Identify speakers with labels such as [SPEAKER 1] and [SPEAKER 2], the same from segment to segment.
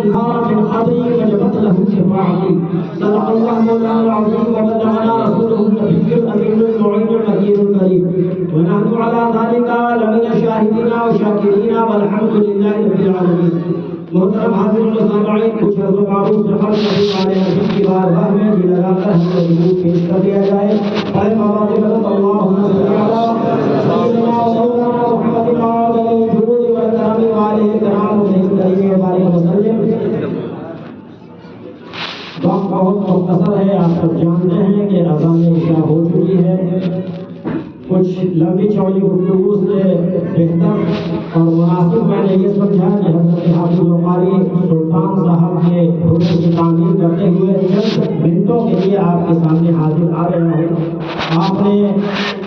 [SPEAKER 1] من قبل وجبت له شفاعتي صدق الله مولانا العظيم وبلغنا رسوله النبي الامين المعين المكين الكريم ونحن على ذلك لمن الشاهدين والشاكرين والحمد لله رب العالمين. محترم حاضرین و سامعین، کچھ عرض و معروف سے خرچ نبی والے نبی کی بارگاہ میں جی لگا کر ہم کو درود پیش کر دیا جائے. پڑھیں بابا سے کرو اللہم صلی علی سیدنا و مولانا محمد وعلى الجود والکرم وعلى الکرام وسلم کریم وبارک وسلم. وقت بہت مختصر ہے، آپ سب جانتے ہیں کہ اذان عشاء ہو چکی ہے. کچھ لمبی چوڑی گفتگو سے بہتر اور مناسب میں نے یہ سمجھا کہ حضرت حافظ القاری سلطان صاحب کے حکم کی تعمیر کرتے ہوئے چند منٹوں کے لیے آپ کے سامنے حاضر آ رہا ہوں. آپ نے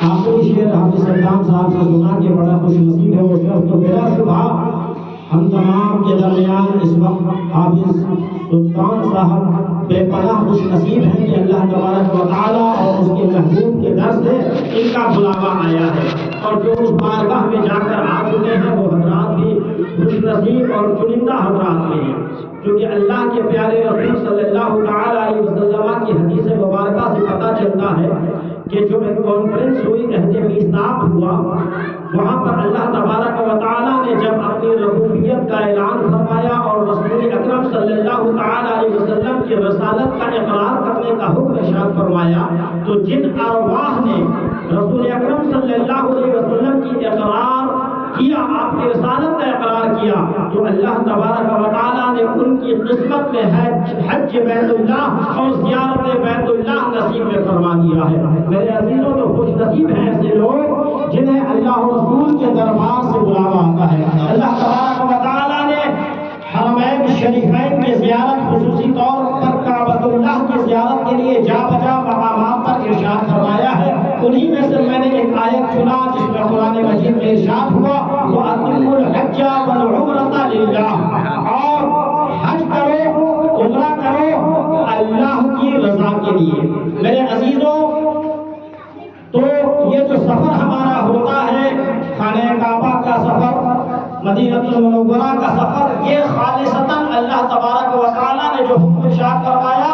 [SPEAKER 1] آخری شعر حافظ سلطان صاحب سے سنا کہ بڑا خوش نصیب ہے وہ شخص. تو بلا شبہ ہم تمام کے درمیان اس وقت حافظ سلطان صاحب بے پناہ خوش نصیب ہیں کہ اللہ تبارک و تعالیٰ اور اس کے محبوب کے در سے ان کا بلاوا آیا ہے. اور جو اس بارگاہ میں جا کر آ چکے ہیں وہ حضرات بھی خوش نصیب اور چنندہ حضرات میں ہیں، کیونکہ اللہ کے پیارے رسول صلی اللہ تعالیٰ علیہ وسلم کی حدیث مبارکہ سے پتہ چلتا ہے کہ جو ایک کانفرنس ہوئی عہد میثاق ہوا، وہاں پر اللہ تبارک و تعالیٰ نے جب اپنی ربوبیت کا اعلان فرمایا اور رسول اکرم صلی اللہ تعالیٰ علیہ وسلم کی رسالت کا اقرار کرنے کا حکم ارشاد فرمایا، تو جن ارواح نے رسول اکرم صلی اللہ علیہ وسلم کی اقرار کیا، آپ کی رسالت کا اقرار کیا، تو اللہ تبارک و تعالیٰ نے ان کی قسمت میں حج بیت اللہ اور زیارت بیت اللہ نصیب میں فرما دیا ہے. میرے عزیزوں، تو خوش نصیب ہیں ایسے لوگ جنہیں اللہ رسول کے دربار سے بلاوا آتا ہے. اللہ تبارک و تعالیٰ نے حرمین شریفین کی زیارت، خصوصی طور پر کعبۃ اللہ کی زیارت کے لیے جا بجا مقامات پر ارشاد فرمایا ہے. انہی میں سے میں نے ایک آیت چنا جس میں قرآن مجید میں ارشاد ہوا وَأَتِمُّوا الْحَجَّ وَالْعُمْرَةَ لِلَّهِ، اور حج کرو، عمرہ کرو اللہ کی رضا کے لیے. میرے عزیزوں، تو یہ جو سفر ہمارا ہوتا ہے، خانہ کعبہ کا سفر، مدینہ المنورہ کا سفر، یہ خالصتاً اللہ تبارک و تعالیٰ نے جو حکم ارشاد فرمایا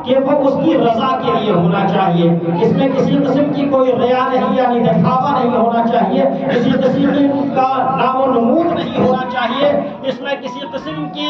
[SPEAKER 1] کہ وہ اس کی رضا کے لیے ہونا چاہیے. اس میں کسی قسم کی کوئی ریا نہیں، یعنی دکھاوا نہیں ہونا چاہیے، کسی قسم کا نام و نمود نہیں ہونا چاہیے، اس میں کسی قسم کی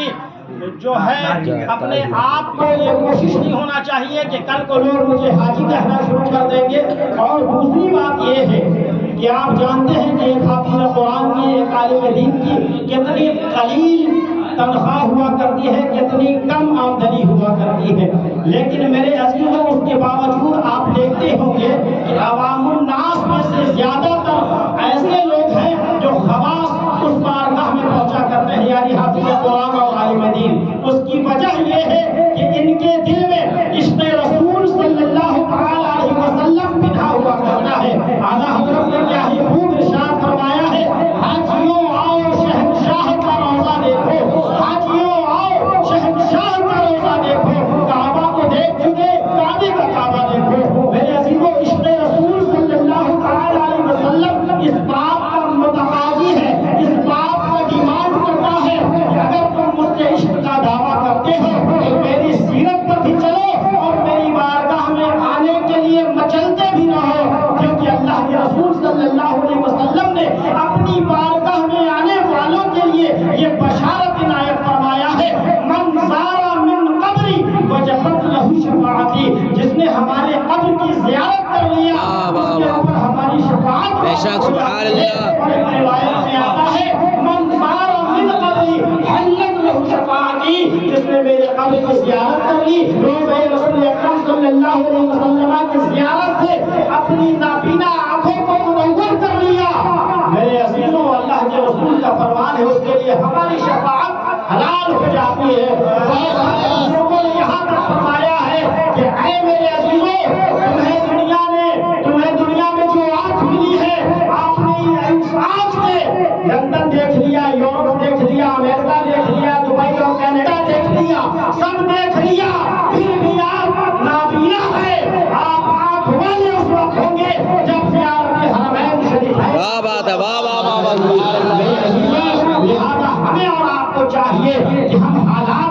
[SPEAKER 1] جو ہے اپنے آپ کو یہ کوشش نہیں ہونا چاہیے کہ کل کو لوگ مجھے حاجی کہنا شروع کر دیں گے. اور دوسری بات یہ ہے کہ آپ جانتے ہیں کہ ایک حافظ قرآن کی، ایک عالم دین کی کتنی قلیل تنخواہ ہوا کرتی ہے، کتنی کم آمدنی ہوا کرتی ہے، لیکن میرے عزیزوں اس کے باوجود آپ دیکھتے ہوں گے کہ عوام الناس میں سے زیادہ تر ایسے لوگ ہیں جو خواص اس بارگاہ میں پہنچا کرتے ہیں، یعنی حافظ قرآن اور عالم دین. اس کی وجہ یہ ہے کہ ان کے دل میں عشق رسول صلی اللہ تعالیٰ علیہ وسلم بٹھا ہوا کرتا ہے. اعلیٰ حضرت نے کیا ہی خوب ارشاد فرمایا ہے، حاجیوں آؤ شہنشاہ کا روضہ دیکھو، حاجیوں آؤ شہنشاہ کا روضہ دیکھو. کعبہ کو دیکھ چکے، کعبے کا کعبہ دیکھو. میرے عزیزوں، عشق رسول صلی اللہ تعالیٰ علیہ وسلم اس بات کا متقاضی ہے، اس بات کا ڈیمانڈ کرتا ہے کہ اگر تم مجھ سے عشق کا دعویٰ کرتے ہو تو میری سیرت پر بھی چلو اور میری بارگاہ میں آنے کے لیے مچلتے بھی رہو، کیونکہ اللہ کے رسول صلی اللہ علیہ وسلم نے اپنی بارگاہ میں آنے والوں کے لیے یہ بشارت عنایت فرمایا ہے، من زار من قبری وجبت لہ شفاعتی، جس نے ہمارے قبر کی زیارت کر لیا اس کے اوپر ہماری شفاعت. بے شک سبحان اللہ. اور ایک روایت میں آتا ہے من زار من قبری حلت لہ شفاعتی، جس نے میرے قبر کی زیارت کر لی، روضہ رسول اکرم صلی اللہ علیہ وسلم کی زیارت سے اپنی نابینا آنکھوں کو منور کر لیا. میرے عزیزوں، اللہ کے رسول کا فرمان ہے، اس کے لیے ہماری شفاعت حلال ہو جاتی ہے. اور یہاں تک فرمایا ہے کہ اے میرے عزیزوں، تمہیں دنیا میں جو آنکھ ملی ہے، آپ نے اس آنکھ سے لندن دیکھ لیا، یورپ دیکھ لیا، امریکہ دیکھ لیا، دبئی اور کینیڈا دیکھ لیا، سب دیکھ لیا، پھر بھی آپ نابینا ہے. آپ آنکھ والے اس وقت ہوں گے جب زیارت حرمین شریفین. واہ بات ہے، واہ واہ واہ. لہذا ہمیں اور آپ کو چاہیے کہ ہم حالات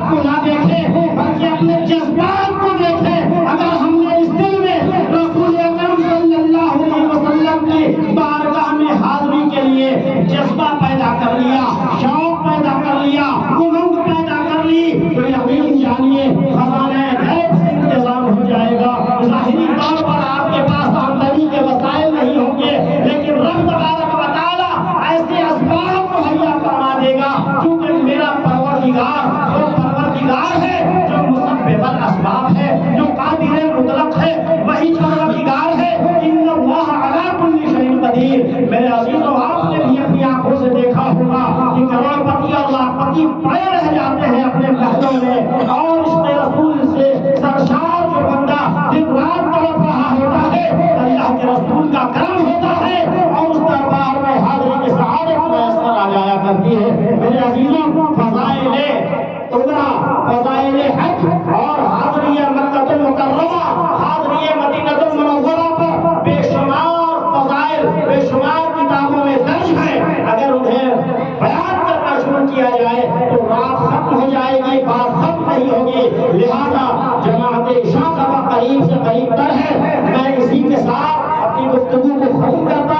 [SPEAKER 1] لیے خزانہ غیب سے انتظام ہو جائے گا. ظاہری طور پر آپ کے پاس آمدنی کے وسائل نہیں ہوں گے، لیکن رب تبارک و تعالیٰ ایسے اسباب مہیا فرما دے گا، کیونکہ میرا پروردگار وہ پروردگار ہے جو مسبب الاسباب ہے، جو قادر مطلق ہے، وہی پروردگار ہے. ان اللہ علی کل شیء قدیر. میرے عزیزوں، آپ نے بھی اپنی آنکھوں سے دیکھا ہوگا کہ کروڑ پتی اور لاکھ پتی پڑے رہ جاتے ہیں اپنے محلوں میں، اور اس کے رسول سے سرشار جو بندہ دن رات تڑپ رہا ہوتا ہے، اللہ کے رسول کا کرم ہوتا ہے اور اس دربار میں حاضری کی سعادت میسر آ جایا کرتی ہے. میرے عزیزوں، فضائل عمرہ، فضائل حج اور حاضری مکہ المکرمہ، حاضری مدینہ المنورہ پر بے شمار فضائل بے شمار کتابوں میں درج ہیں. اگر انہیں بیان کرنا شروع کیا جائے تو رات ختم ہو جائے گی، بات ختم نہیں ہوگی. لہذا جماعت عشاء کا وقت قریب سے قریب تر ہے. میں اسی کے ساتھ اپنی گفتگو کو ختم کرتا